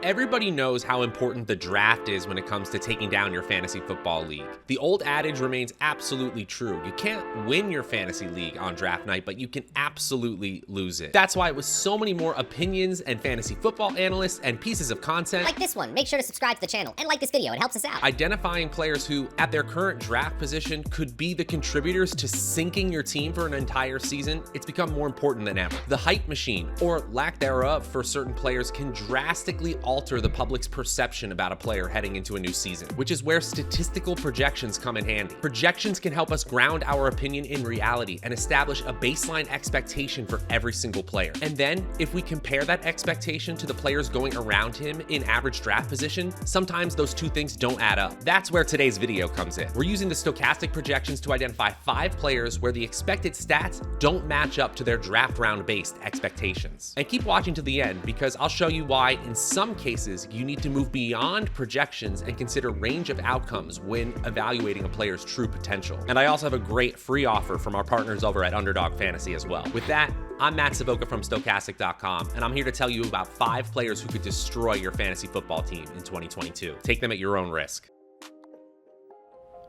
Everybody knows how important the draft is when it comes to taking down your fantasy football league. The old adage remains absolutely true. You can't win your fantasy league on draft night, but you can absolutely lose it. That's why with so many more opinions and fantasy football analysts and pieces of content like this one, make sure to subscribe to the channel and like this video, it helps us out. Identifying players who, at their current draft position, could be the contributors to sinking your team for an entire season, it's become more important than ever. The hype machine, or lack thereof for certain players, can drastically alter the public's perception about a player heading into a new season, which is where statistical projections come in handy. Projections can help us ground our opinion in reality and establish a baseline expectation for every single player. And then, if we compare that expectation to the players going around him in average draft position, sometimes those two things don't add up. That's where today's video comes in. We're using the Stokastic projections to identify 5 players where the expected stats don't match up to their draft round based expectations. And keep watching to the end, because I'll show you why in some cases you need to move beyond projections and consider range of outcomes when evaluating a player's true potential. And I also have a great free offer from our partners over at Underdog Fantasy as well. With that, I'm Matt Savoca from Stokastic.com, and I'm here to tell you about 5 players who could destroy your fantasy football team in 2022. Take them at your own risk.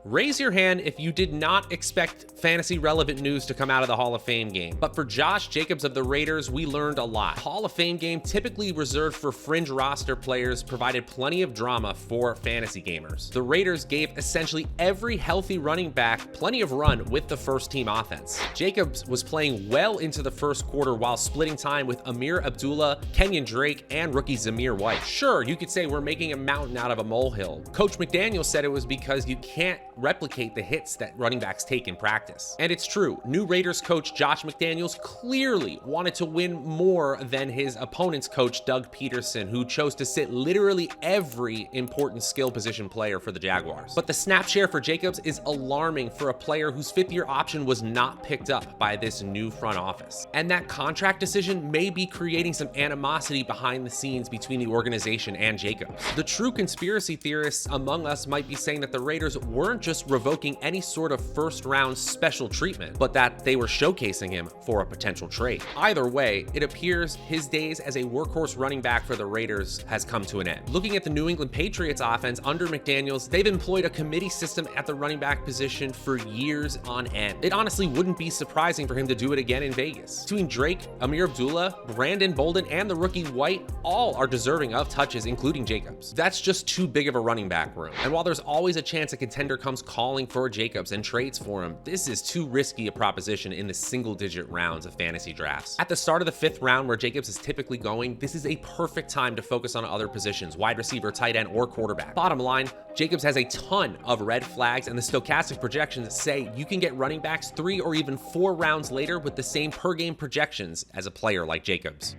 Raise your hand if you did not expect fantasy relevant news to come out of the Hall of Fame game. But for Josh Jacobs of the Raiders, we learned a lot. Hall of Fame game, typically reserved for fringe roster players, provided plenty of drama for fantasy gamers. The Raiders gave essentially every healthy running back plenty of run with the first team offense. Jacobs was playing well into the first quarter while splitting time with Amir Abdullah, Kenyon Drake, and rookie Zamir White. Sure, you could say we're making a mountain out of a molehill. Coach McDaniel said it was because you can't replicate the hits that running backs take in practice. And it's true, new Raiders coach Josh McDaniels clearly wanted to win more than his opponent's coach Doug Peterson, who chose to sit literally every important skill position player for the Jaguars. But the snap share for Jacobs is alarming for a player whose 5th-year option was not picked up by this new front office. And that contract decision may be creating some animosity behind the scenes between the organization and Jacobs. The true conspiracy theorists among us might be saying that the Raiders weren't just revoking any sort of first-round special treatment, but that they were showcasing him for a potential trade. Either way, it appears his days as a workhorse running back for the Raiders has come to an end. Looking at the New England Patriots offense under McDaniels, they've employed a committee system at the running back position for years on end. It honestly wouldn't be surprising for him to do it again in Vegas. Between Drake, Amir Abdullah, Brandon Bolden, and the rookie White, all are deserving of touches, including Jacobs. That's just too big of a running back room. And while there's always a chance a contender comes calling for Jacobs and trades for him, this is too risky a proposition in the single-digit rounds of fantasy drafts. At the start of the 5th round, where Jacobs is typically going, this is a perfect time to focus on other positions, wide receiver, tight end, or quarterback. Bottom line, Jacobs has a ton of red flags, and the Stokastic projections say you can get running backs 3 or even 4 rounds later with the same per-game projections as a player like Jacobs.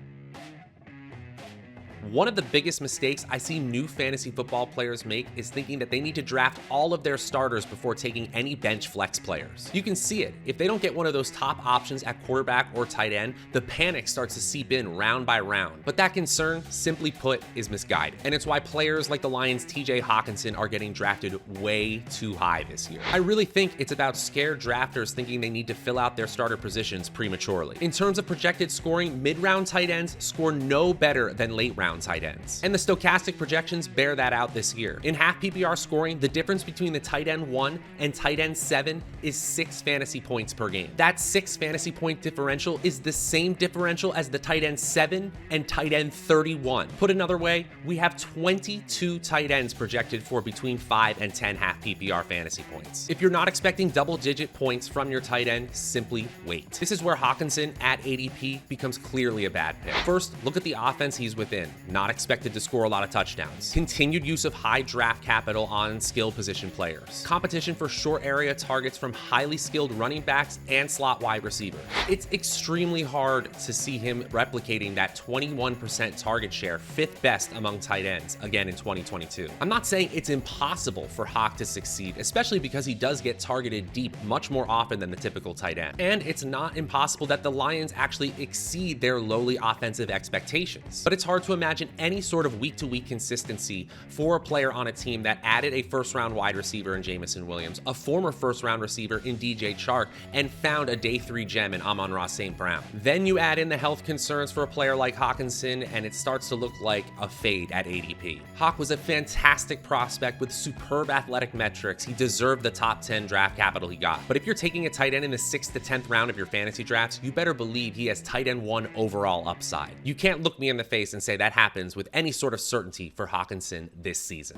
One of the biggest mistakes I see new fantasy football players make is thinking that they need to draft all of their starters before taking any bench flex players. You can see it. If they don't get one of those top options at quarterback or tight end, the panic starts to seep in round by round. But that concern, simply put, is misguided. And it's why players like the Lions' TJ Hockenson are getting drafted way too high this year. I really think it's about scared drafters thinking they need to fill out their starter positions prematurely. In terms of projected scoring, mid-round tight ends score no better than late-round tight ends. And the Stokastic projections bear that out this year. In half PPR scoring, the difference between the tight end 1 and tight end 7 is 6 fantasy points per game. That 6 fantasy point differential is the same differential as the tight end 7 and tight end 31. Put another way, we have 22 tight ends projected for between 5 and 10 half PPR fantasy points. If you're not expecting double-digit points from your tight end, simply wait. This is where Hockenson at ADP becomes clearly a bad pick. First, look at the offense he's within. Not expected to score a lot of touchdowns. Continued use of high draft capital on skill position players. Competition for short area targets from highly skilled running backs and slot wide receivers. It's extremely hard to see him replicating that 21% target share, 5th best among tight ends, again in 2022. I'm not saying it's impossible for Hawk to succeed, especially because he does get targeted deep much more often than the typical tight end. And it's not impossible that the Lions actually exceed their lowly offensive expectations. But it's hard to imagine imagine any sort of week-to-week consistency for a player on a team that added a first-round wide receiver in Jamison Williams, a former first-round receiver in DJ Chark, and found a day 3 gem in Amon-Ra St. Brown. Then you add in the health concerns for a player like Hockenson, and it starts to look like a fade at ADP. Hawk was a fantastic prospect with superb athletic metrics. He deserved the top 10 draft capital he got. But if you're taking a tight end in the 6th to 10th round of your fantasy drafts, you better believe he has tight end 1 overall upside. You can't look me in the face and say that happens with any sort of certainty for Hockenson this season.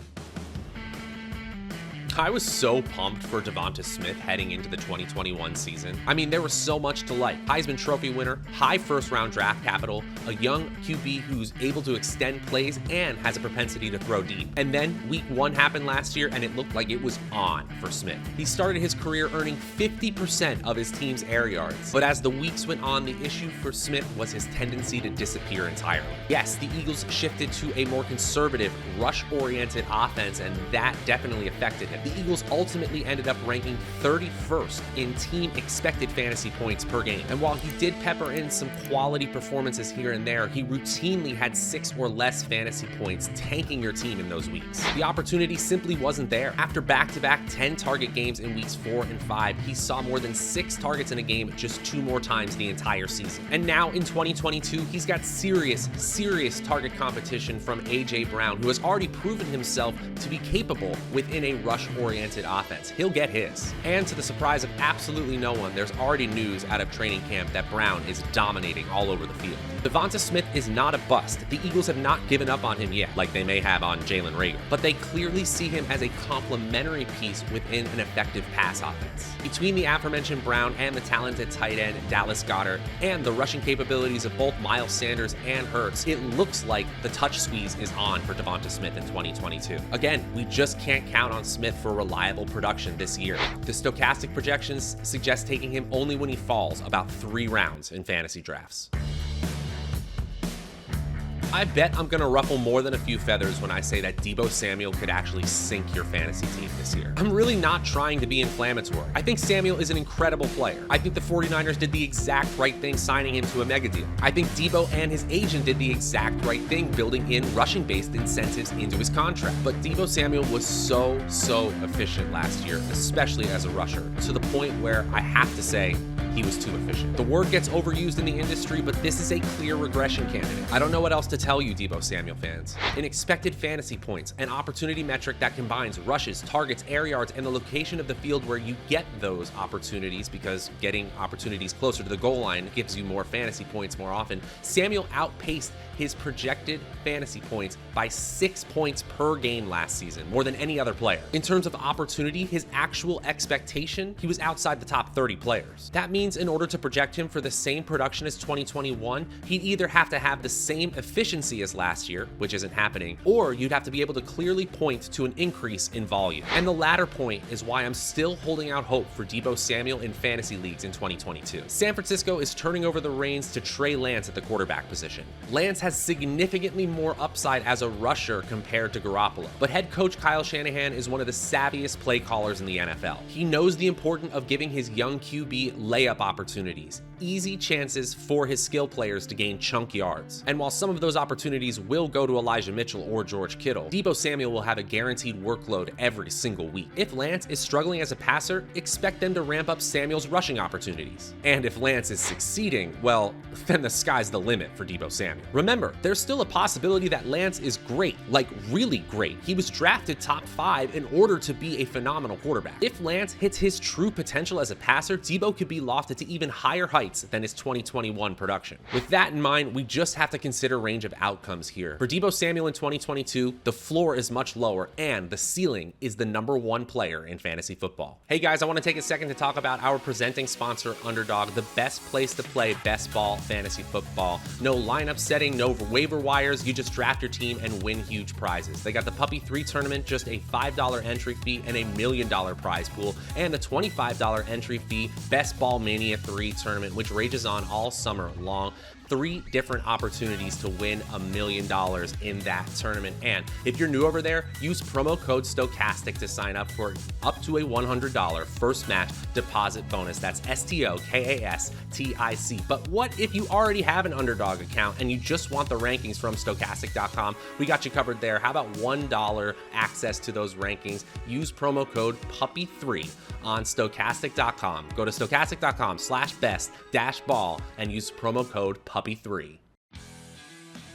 I was so pumped for Devonta Smith heading into the 2021 season. I mean, there was so much to like. Heisman Trophy winner, high first-round draft capital, a young QB who's able to extend plays and has a propensity to throw deep. And then week 1 happened last year, and it looked like it was on for Smith. He started his career earning 50% of his team's air yards. But as the weeks went on, the issue for Smith was his tendency to disappear entirely. Yes, the Eagles shifted to a more conservative, rush-oriented offense, and that definitely affected him. The Eagles ultimately ended up ranking 31st in team expected fantasy points per game. And while he did pepper in some quality performances here and there, he routinely had 6 or less fantasy points, tanking your team in those weeks. The opportunity simply wasn't there. After back-to-back 10-target games in weeks 4 and 5, he saw more than 6 targets in a game just 2 more times the entire season. And now in 2022, he's got serious target competition from AJ Brown, who has already proven himself to be capable within a rush-oriented offense. He'll get his. And to the surprise of absolutely no one, there's already news out of training camp that Brown is dominating all over the field. Devonta Smith is not a bust. The Eagles have not given up on him yet, like they may have on Jalen Reagor, but they clearly see him as a complementary piece within an effective pass offense. Between the aforementioned Brown and the talented tight end Dallas Goedert and the rushing capabilities of both Miles Sanders and Hurts, it looks like the touch squeeze is on for Devonta Smith in 2022. Again, we just can't count on Smith for reliable production this year. The Stokastic projections suggest taking him only when he falls about 3 rounds in fantasy drafts. I bet I'm going to ruffle more than a few feathers when I say that Deebo Samuel could actually sink your fantasy team this year. I'm really not trying to be inflammatory. I think Samuel is an incredible player. I think the 49ers did the exact right thing signing him to a mega deal. I think Deebo and his agent did the exact right thing building in rushing-based incentives into his contract. But Deebo Samuel was so efficient last year, especially as a rusher, to the point where I have to say, he was too efficient. The word gets overused in the industry, but this is a clear regression candidate. I don't know what else to tell you, Deebo Samuel fans. In expected fantasy points, an opportunity metric that combines rushes, targets, air yards, and the location of the field where you get those opportunities, because getting opportunities closer to the goal line gives you more fantasy points more often, Samuel outpaced his projected fantasy points by 6 points per game last season, more than any other player. In terms of opportunity, his actual expectation, he was outside the top 30 players. That means in order to project him for the same production as 2021, he'd either have to have the same efficiency as last year, which isn't happening, or you'd have to be able to clearly point to an increase in volume. And the latter point is why I'm still holding out hope for Deebo Samuel in fantasy leagues in 2022. San Francisco is turning over the reins to Trey Lance at the quarterback position. Lance has significantly more upside as a rusher compared to Garoppolo, but head coach Kyle Shanahan is one of the savviest play callers in the NFL. He knows the importance of giving his young QB layup opportunities, easy chances for his skill players to gain chunk yards. And while some of those opportunities will go to Elijah Mitchell or George Kittle, Deebo Samuel will have a guaranteed workload every single week. If Lance is struggling as a passer, expect them to ramp up Samuel's rushing opportunities. And if Lance is succeeding, well, then the sky's the limit for Deebo Samuel. Remember, there's still a possibility that Lance is great, like really great. He was drafted top 5 in order to be a phenomenal quarterback. If Lance hits his true potential as a passer, Deebo could be lofted to even higher heights than his 2021 production. With that in mind, we just have to consider range of outcomes here. For Deebo Samuel in 2022, the floor is much lower and the ceiling is the #1 player in fantasy football. Hey guys, I want to take a second to talk about our presenting sponsor, Underdog, the best place to play best ball fantasy football. No lineup setting, no waiver wires, you just draft your team and win huge prizes. They got the Puppy 3 tournament, just a $5 entry fee and a $1 million prize pool, and the $25 entry fee Best Ball Mania 3 tournament, which rages on all summer long. 3 different opportunities to win $1 million in that tournament. And if you're new over there, use promo code Stokastic to sign up for up to a $100 first match deposit bonus. That's STOKASTIC. But what if you already have an Underdog account and you just want the rankings from Stokastic.com? We got you covered there. How about $1 access to those rankings? Use promo code PUPPY3 on Stokastic.com. Go to Stokastic.com/best-ball and use promo code PUPPY3.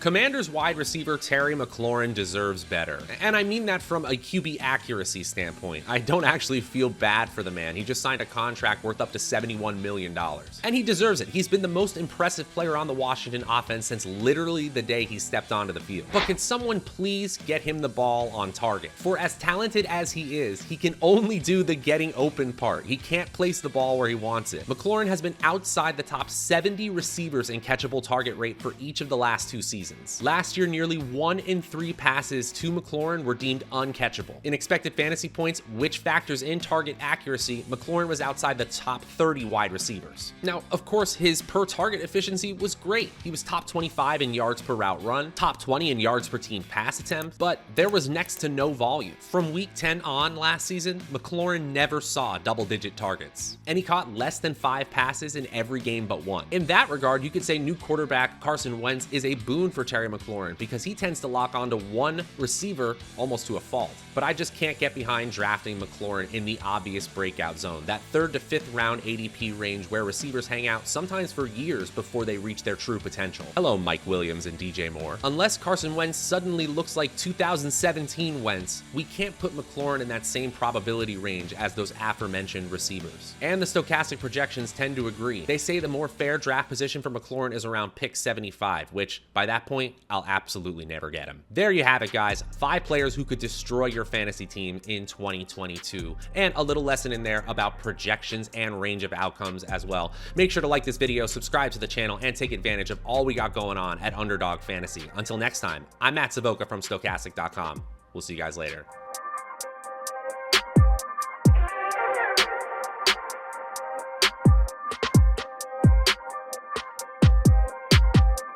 Commanders wide receiver Terry McLaurin deserves better. And I mean that from a QB accuracy standpoint. I don't actually feel bad for the man. He just signed a contract worth up to $71 million. And he deserves it. He's been the most impressive player on the Washington offense since literally the day he stepped onto the field. But can someone please get him the ball on target? For as talented as he is, he can only do the getting open part. He can't place the ball where he wants it. McLaurin has been outside the top 70 receivers in catchable target rate for each of the last 2 seasons. Last year, nearly 1 in 3 passes to McLaurin were deemed uncatchable. In expected fantasy points, which factors in target accuracy, McLaurin was outside the top 30 wide receivers. Now, of course, his per target efficiency was great. He was top 25 in yards per route run, top 20 in yards per team pass attempt, but there was next to no volume. From week 10 on last season, McLaurin never saw double-digit targets, and he caught less than 5 passes in every game but 1. In that regard, you could say new quarterback Carson Wentz is a boon for Terry McLaurin because he tends to lock onto one receiver almost to a fault. But I just can't get behind drafting McLaurin in the obvious breakout zone, that 3rd to 5th round ADP range where receivers hang out sometimes for years before they reach their true potential. Hello, Mike Williams and DJ Moore. Unless Carson Wentz suddenly looks like 2017 Wentz, we can't put McLaurin in that same probability range as those aforementioned receivers. And the Stokastic projections tend to agree. They say the more fair draft position for McLaurin is around pick 75, which by that point, I'll absolutely never get him. There you have it, guys. 5 players who could destroy your fantasy team in 2022. And a little lesson in there about projections and range of outcomes as well. Make sure to like this video, subscribe to the channel, and take advantage of all we got going on at Underdog Fantasy. Until next time, I'm Savoca from Stokastic.com. We'll see you guys later.